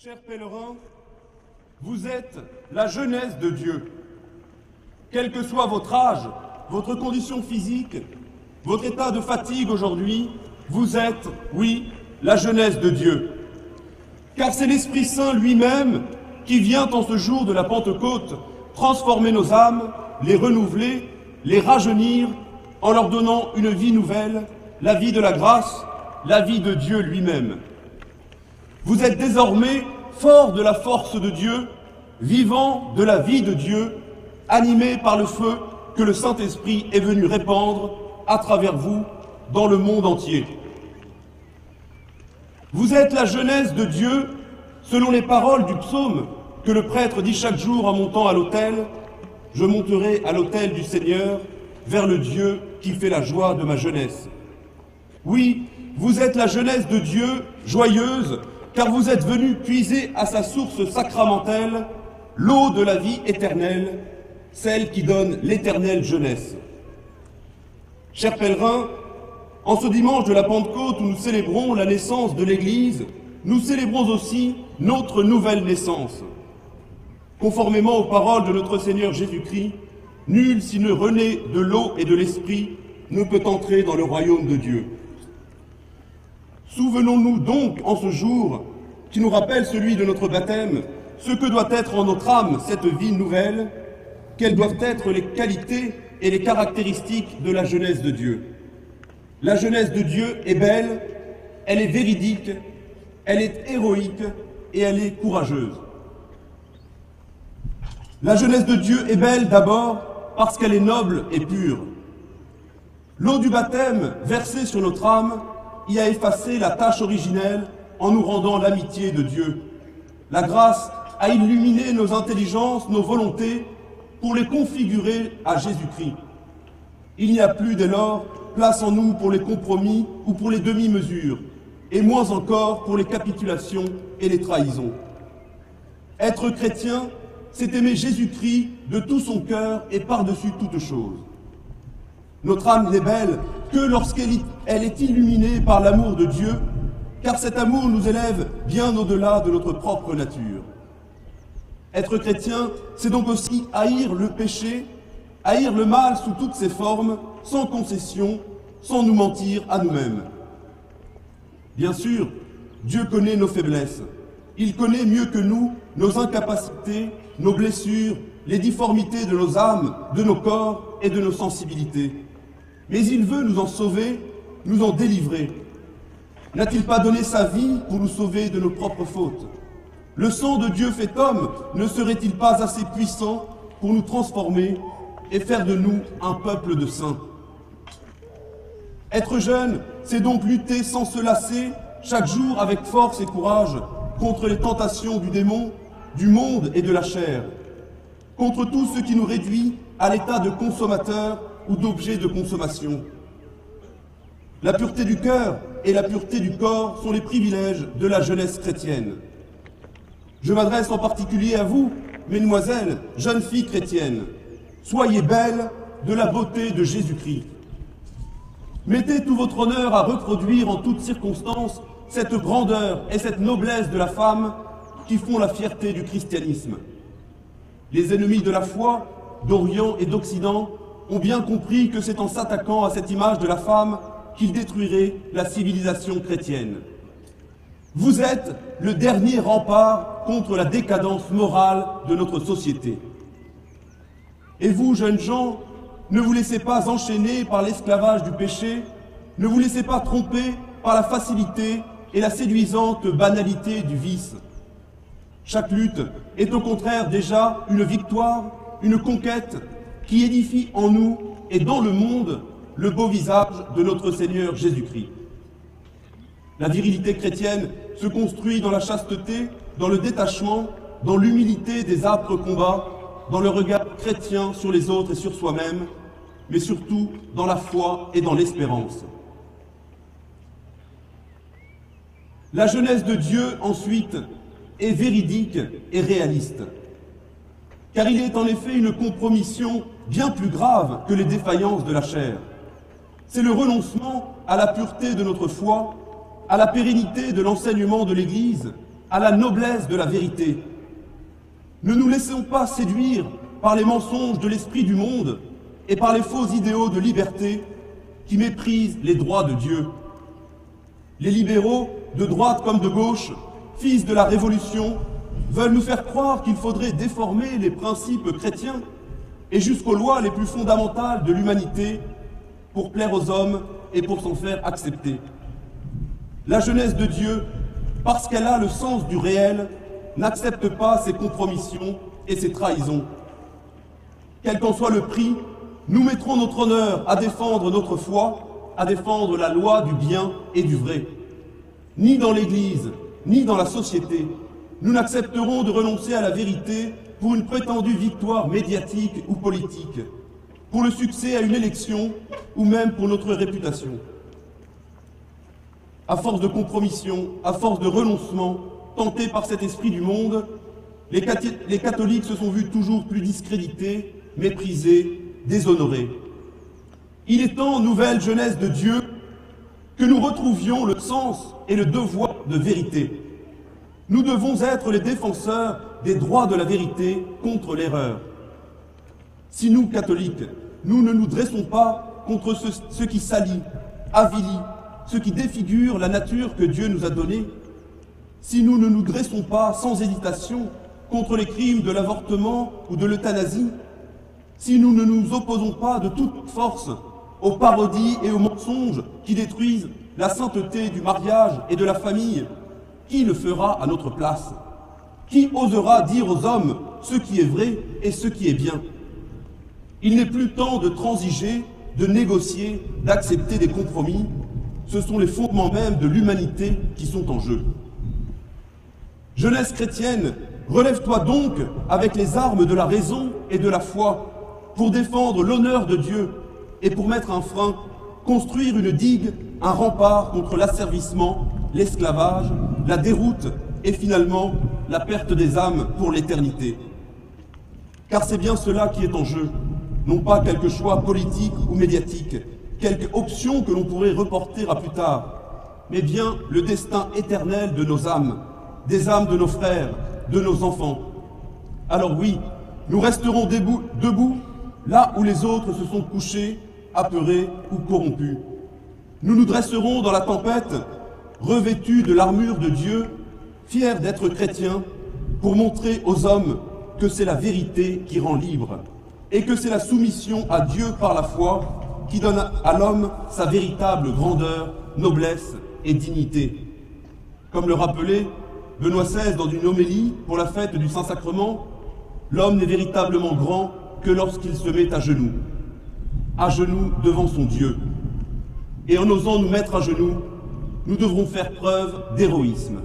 Chers pèlerins, vous êtes la jeunesse de Dieu. Quel que soit votre âge, votre condition physique, votre état de fatigue aujourd'hui, vous êtes, oui, la jeunesse de Dieu. Car c'est l'Esprit Saint lui-même qui vient en ce jour de la Pentecôte transformer nos âmes, les renouveler, les rajeunir, en leur donnant une vie nouvelle, la vie de la grâce, la vie de Dieu lui-même. Vous êtes désormais forts de la force de Dieu, vivant de la vie de Dieu, animés par le feu que le Saint-Esprit est venu répandre à travers vous dans le monde entier. Vous êtes la jeunesse de Dieu, selon les paroles du psaume que le prêtre dit chaque jour en montant à l'autel. Je monterai à l'autel du Seigneur, vers le Dieu qui fait la joie de ma jeunesse. Oui, vous êtes la jeunesse de Dieu, joyeuse, car vous êtes venus puiser à sa source sacramentelle l'eau de la vie éternelle, celle qui donne l'éternelle jeunesse. Chers pèlerins, en ce dimanche de la Pentecôte où nous célébrons la naissance de l'Église, nous célébrons aussi notre nouvelle naissance. Conformément aux paroles de notre Seigneur Jésus-Christ, nul s'il ne renaît de l'eau et de l'Esprit ne peut entrer dans le royaume de Dieu. Souvenons-nous donc en ce jour, qui nous rappelle celui de notre baptême, ce que doit être en notre âme cette vie nouvelle, quelles doivent être les qualités et les caractéristiques de la jeunesse de Dieu. La jeunesse de Dieu est belle, elle est véridique, elle est héroïque et elle est courageuse. La jeunesse de Dieu est belle d'abord parce qu'elle est noble et pure. L'eau du baptême versée sur notre âme y a effacé la tache originelle en nous rendant l'amitié de Dieu. La grâce a illuminé nos intelligences, nos volontés, pour les configurer à Jésus-Christ. Il n'y a plus dès lors place en nous pour les compromis ou pour les demi-mesures, et moins encore pour les capitulations et les trahisons. Être chrétien, c'est aimer Jésus-Christ de tout son cœur et par-dessus toute chose. Notre âme n'est belle que lorsqu'elle est illuminée par l'amour de Dieu, car cet amour nous élève bien au-delà de notre propre nature. Être chrétien, c'est donc aussi haïr le péché, haïr le mal sous toutes ses formes, sans concession, sans nous mentir à nous-mêmes. Bien sûr, Dieu connaît nos faiblesses. Il connaît mieux que nous nos incapacités, nos blessures, les difformités de nos âmes, de nos corps et de nos sensibilités. Mais il veut nous en sauver, nous en délivrer. N'a-t-il pas donné sa vie pour nous sauver de nos propres fautes? Le sang de Dieu fait homme ne serait-il pas assez puissant pour nous transformer et faire de nous un peuple de saints? Être jeune, c'est donc lutter sans se lasser, chaque jour avec force et courage, contre les tentations du démon, du monde et de la chair, contre tout ce qui nous réduit à l'état de consommateur ou d'objet de consommation. La pureté du cœur et la pureté du corps sont les privilèges de la jeunesse chrétienne. Je m'adresse en particulier à vous, mesdemoiselles, jeunes filles chrétiennes. Soyez belles de la beauté de Jésus-Christ. Mettez tout votre honneur à reproduire en toutes circonstances cette grandeur et cette noblesse de la femme qui font la fierté du christianisme. Les ennemis de la foi, d'Orient et d'Occident, ont bien compris que c'est en s'attaquant à cette image de la femme qu'ils détruiraient la civilisation chrétienne. Vous êtes le dernier rempart contre la décadence morale de notre société. Et vous, jeunes gens, ne vous laissez pas enchaîner par l'esclavage du péché, ne vous laissez pas tromper par la facilité et la séduisante banalité du vice. Chaque lutte est au contraire déjà une victoire, une conquête qui édifie en nous et dans le monde le beau visage de notre Seigneur Jésus-Christ. La virilité chrétienne se construit dans la chasteté, dans le détachement, dans l'humilité des âpres combats, dans le regard chrétien sur les autres et sur soi-même, mais surtout dans la foi et dans l'espérance. La jeunesse de Dieu, ensuite, est véridique et réaliste, car il est en effet une compromission bien plus grave que les défaillances de la chair. C'est le renoncement à la pureté de notre foi, à la pérennité de l'enseignement de l'Église, à la noblesse de la vérité. Ne nous laissons pas séduire par les mensonges de l'esprit du monde et par les faux idéaux de liberté qui méprisent les droits de Dieu. Les libéraux, de droite comme de gauche, fils de la Révolution, veulent nous faire croire qu'il faudrait déformer les principes chrétiens et jusqu'aux lois les plus fondamentales de l'humanité pour plaire aux hommes et pour s'en faire accepter. La jeunesse de Dieu, parce qu'elle a le sens du réel, n'accepte pas ces compromissions et ces trahisons. Quel qu'en soit le prix, nous mettrons notre honneur à défendre notre foi, à défendre la loi du bien et du vrai. Ni dans l'Église, ni dans la société, nous n'accepterons de renoncer à la vérité pour une prétendue victoire médiatique ou politique, pour le succès à une élection ou même pour notre réputation. À force de compromission, à force de renoncement, tentés par cet esprit du monde, les catholiques se sont vus toujours plus discrédités, méprisés, déshonorés. Il est temps, nouvelle jeunesse de Dieu, que nous retrouvions le sens et le devoir de vérité. Nous devons être les défenseurs des droits de la vérité contre l'erreur. Si nous, catholiques, nous ne nous dressons pas contre ce qui salit, avilit, ce qui défigure la nature que Dieu nous a donnée, si nous ne nous dressons pas sans hésitation contre les crimes de l'avortement ou de l'euthanasie, si nous ne nous opposons pas de toute force aux parodies et aux mensonges qui détruisent la sainteté du mariage et de la famille, qui le fera à notre place? Qui osera dire aux hommes ce qui est vrai et ce qui est bien? Il n'est plus temps de transiger, de négocier, d'accepter des compromis. Ce sont les fondements même de l'humanité qui sont en jeu. Jeunesse chrétienne, relève-toi donc avec les armes de la raison et de la foi pour défendre l'honneur de Dieu et pour mettre un frein, construire une digue, un rempart contre l'asservissement, l'esclavage, la déroute et finalement la perte des âmes pour l'éternité. Car c'est bien cela qui est en jeu, non pas quelque choix politique ou médiatique, quelque option que l'on pourrait reporter à plus tard, mais bien le destin éternel de nos âmes, des âmes de nos frères, de nos enfants. Alors oui, nous resterons debout là où les autres se sont couchés, apeurés ou corrompus. Nous nous dresserons dans la tempête, revêtus de l'armure de Dieu, fiers d'être chrétiens, pour montrer aux hommes que c'est la vérité qui rend libre, et que c'est la soumission à Dieu par la foi qui donne à l'homme sa véritable grandeur, noblesse et dignité. Comme le rappelait Benoît XVI dans une homélie pour la fête du Saint-Sacrement, l'homme n'est véritablement grand que lorsqu'il se met à genoux devant son Dieu. Et en osant nous mettre à genoux, nous devrons faire preuve d'héroïsme.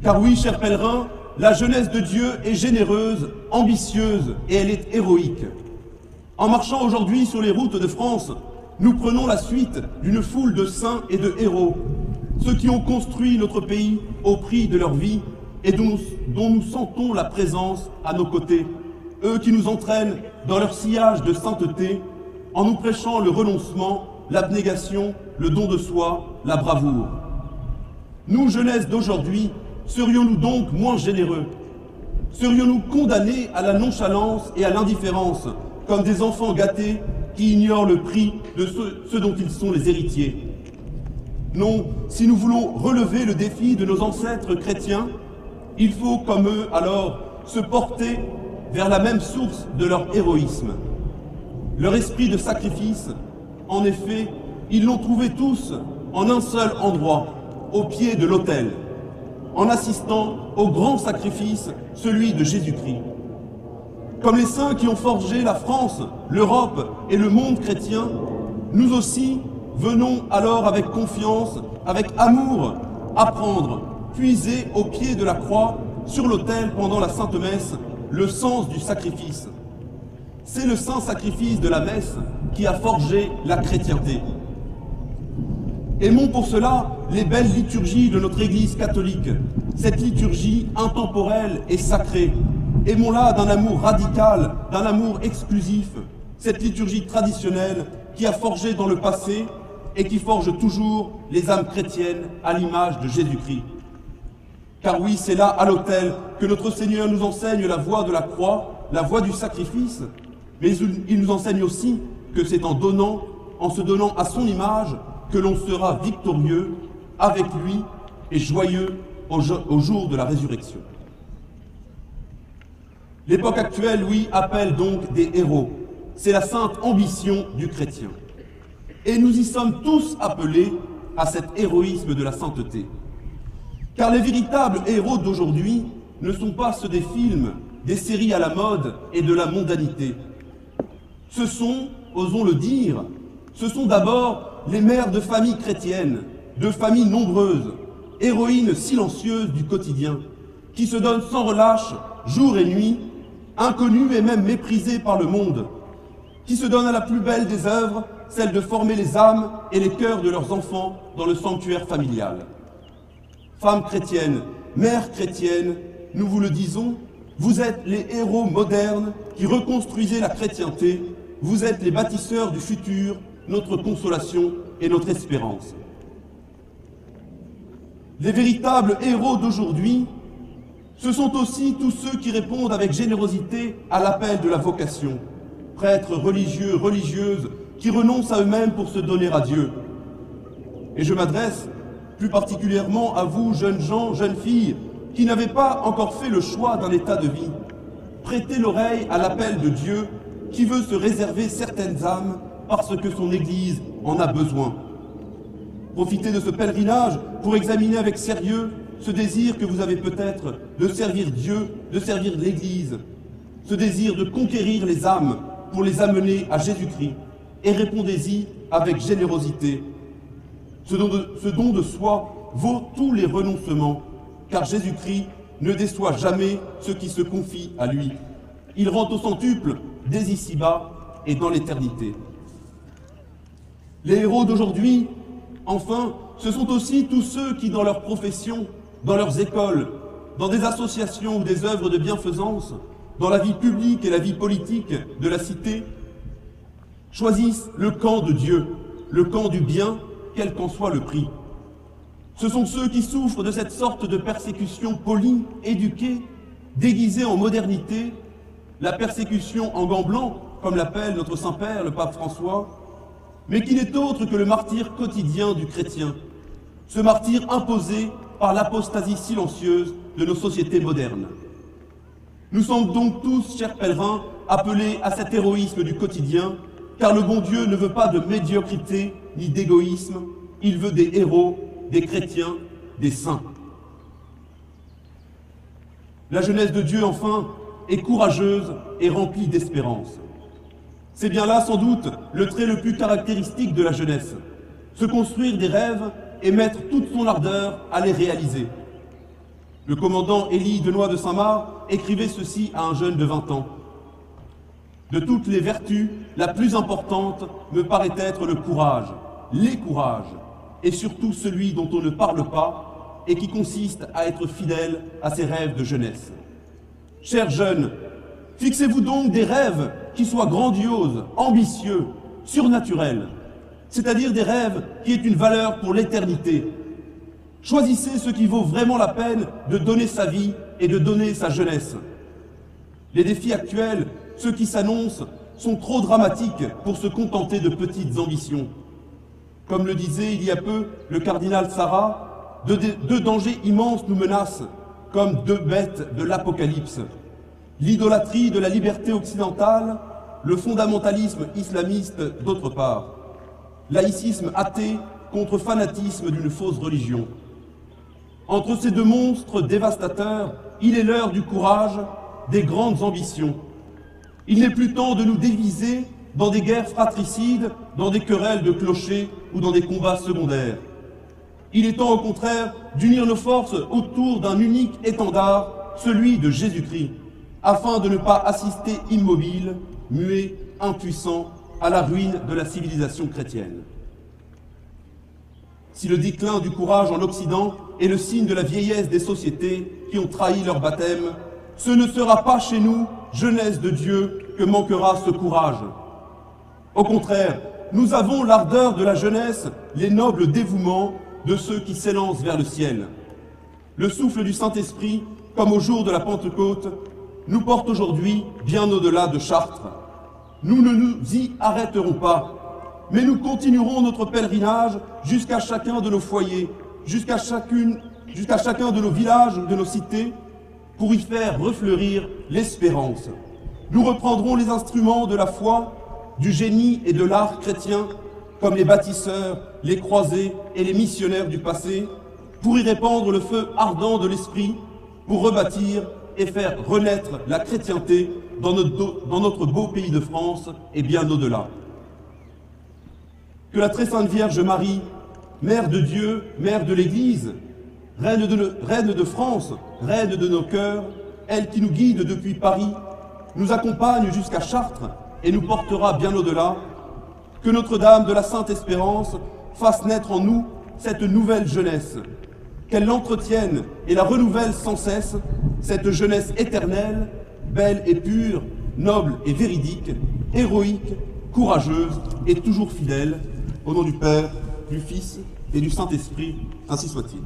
Car oui, chers pèlerins, la jeunesse de Dieu est généreuse, ambitieuse et elle est héroïque. En marchant aujourd'hui sur les routes de France, nous prenons la suite d'une foule de saints et de héros, ceux qui ont construit notre pays au prix de leur vie et dont nous sentons la présence à nos côtés, eux qui nous entraînent dans leur sillage de sainteté en nous prêchant le renoncement, l'abnégation, le don de soi, la bravoure. Nous, jeunesse d'aujourd'hui, serions-nous donc moins généreux? Serions-nous condamnés à la nonchalance et à l'indifférence, comme des enfants gâtés qui ignorent le prix de ce dont ils sont les héritiers? Non, si nous voulons relever le défi de nos ancêtres chrétiens, il faut, comme eux, alors, se porter vers la même source de leur héroïsme. Leur esprit de sacrifice, en effet, ils l'ont trouvé tous en un seul endroit, au pied de l'autel, en assistant au grand sacrifice, celui de Jésus-Christ. Comme les saints qui ont forgé la France, l'Europe et le monde chrétien, nous aussi venons alors avec confiance, avec amour, apprendre, puiser au pied de la croix, sur l'autel pendant la Sainte Messe, le sens du sacrifice. C'est le saint sacrifice de la messe qui a forgé la chrétienté. Aimons pour cela les belles liturgies de notre Église catholique, cette liturgie intemporelle et sacrée. Aimons-la d'un amour radical, d'un amour exclusif, cette liturgie traditionnelle qui a forgé dans le passé et qui forge toujours les âmes chrétiennes à l'image de Jésus-Christ. Car oui, c'est là, à l'autel, que notre Seigneur nous enseigne la voie de la croix, la voie du sacrifice, mais il nous enseigne aussi que c'est en se donnant à son image, que l'on sera victorieux avec lui et joyeux au jour de la résurrection. L'époque actuelle, oui, appelle donc des héros. C'est la sainte ambition du chrétien. Et nous y sommes tous appelés à cet héroïsme de la sainteté. Car les véritables héros d'aujourd'hui ne sont pas ceux des films, des séries à la mode et de la mondanité. Ce sont, osons le dire, ce sont d'abord les mères de familles chrétiennes, de familles nombreuses, héroïnes silencieuses du quotidien, qui se donnent sans relâche, jour et nuit, inconnues et même méprisées par le monde, qui se donnent à la plus belle des œuvres, celle de former les âmes et les cœurs de leurs enfants dans le sanctuaire familial. Femmes chrétiennes, mères chrétiennes, nous vous le disons, vous êtes les héros modernes qui reconstruisez la chrétienté, vous êtes les bâtisseurs du futur, notre consolation et notre espérance. Les véritables héros d'aujourd'hui, ce sont aussi tous ceux qui répondent avec générosité à l'appel de la vocation, prêtres religieux, religieuses, qui renoncent à eux-mêmes pour se donner à Dieu. Et je m'adresse plus particulièrement à vous, jeunes gens, jeunes filles, qui n'avez pas encore fait le choix d'un état de vie. Prêtez l'oreille à l'appel de Dieu qui veut se réserver certaines âmes parce que son Église en a besoin. Profitez de ce pèlerinage pour examiner avec sérieux ce désir que vous avez peut-être de servir Dieu, de servir l'Église, ce désir de conquérir les âmes pour les amener à Jésus-Christ, et répondez-y avec générosité. Ce don de soi vaut tous les renoncements, car Jésus-Christ ne déçoit jamais ceux qui se confient à lui. Il rend au centuple dès ici-bas et dans l'éternité. Les héros d'aujourd'hui, enfin, ce sont aussi tous ceux qui, dans leur profession, dans leurs écoles, dans des associations ou des œuvres de bienfaisance, dans la vie publique et la vie politique de la cité, choisissent le camp de Dieu, le camp du bien, quel qu'en soit le prix. Ce sont ceux qui souffrent de cette sorte de persécution polie, éduquée, déguisée en modernité, la persécution en gants blancs, comme l'appelle notre Saint-Père, le pape François, mais qui n'est autre que le martyre quotidien du chrétien, ce martyre imposé par l'apostasie silencieuse de nos sociétés modernes. Nous sommes donc tous, chers pèlerins, appelés à cet héroïsme du quotidien, car le bon Dieu ne veut pas de médiocrité ni d'égoïsme, il veut des héros, des chrétiens, des saints. La jeunesse de Dieu, enfin, est courageuse et remplie d'espérance. C'est bien là, sans doute, le trait le plus caractéristique de la jeunesse, se construire des rêves et mettre toute son ardeur à les réaliser. Le commandant Élie Denoy de Saint-Marc écrivait ceci à un jeune de 20 ans. De toutes les vertus, la plus importante me paraît être le courage, les courages, et surtout celui dont on ne parle pas et qui consiste à être fidèle à ses rêves de jeunesse. Chers jeunes, fixez-vous donc des rêves qui soient grandioses, ambitieux, surnaturels, c'est-à-dire des rêves qui aient une valeur pour l'éternité. Choisissez ce qui vaut vraiment la peine de donner sa vie et de donner sa jeunesse. Les défis actuels, ceux qui s'annoncent, sont trop dramatiques pour se contenter de petites ambitions. Comme le disait il y a peu le cardinal Sarah, deux dangers immenses nous menacent, comme deux bêtes de l'Apocalypse. L'idolâtrie de la liberté occidentale, le fondamentalisme islamiste d'autre part. Laïcisme athée contre fanatisme d'une fausse religion. Entre ces deux monstres dévastateurs, il est l'heure du courage, des grandes ambitions. Il n'est plus temps de nous diviser dans des guerres fratricides, dans des querelles de clochers ou dans des combats secondaires. Il est temps au contraire d'unir nos forces autour d'un unique étendard, celui de Jésus-Christ, afin de ne pas assister immobile, muet, impuissant à la ruine de la civilisation chrétienne. Si le déclin du courage en Occident est le signe de la vieillesse des sociétés qui ont trahi leur baptême, ce ne sera pas chez nous, jeunesse de Dieu, que manquera ce courage. Au contraire, nous avons l'ardeur de la jeunesse, les nobles dévouements de ceux qui s'élancent vers le ciel. le souffle du Saint-Esprit, comme au jour de la Pentecôte, nous porte aujourd'hui bien au-delà de Chartres. Nous ne nous y arrêterons pas, mais nous continuerons notre pèlerinage jusqu'à chacun de nos foyers, jusqu'à chacun de nos villages ou de nos cités, pour y faire refleurir l'espérance. Nous reprendrons les instruments de la foi, du génie et de l'art chrétien, comme les bâtisseurs, les croisés et les missionnaires du passé, pour y répandre le feu ardent de l'esprit, pour rebâtir et faire renaître la chrétienté dans notre beau pays de France et bien au-delà. Que la très sainte Vierge Marie, Mère de Dieu, Mère de l'Église, Reine de France, Reine de nos cœurs, elle qui nous guide depuis Paris, nous accompagne jusqu'à Chartres et nous portera bien au-delà. Que Notre-Dame de la Sainte Espérance fasse naître en nous cette nouvelle jeunesse, qu'elle l'entretienne et la renouvelle sans cesse, cette jeunesse éternelle, belle et pure, noble et véridique, héroïque, courageuse et toujours fidèle, au nom du Père, du Fils et du Saint-Esprit, ainsi soit-il.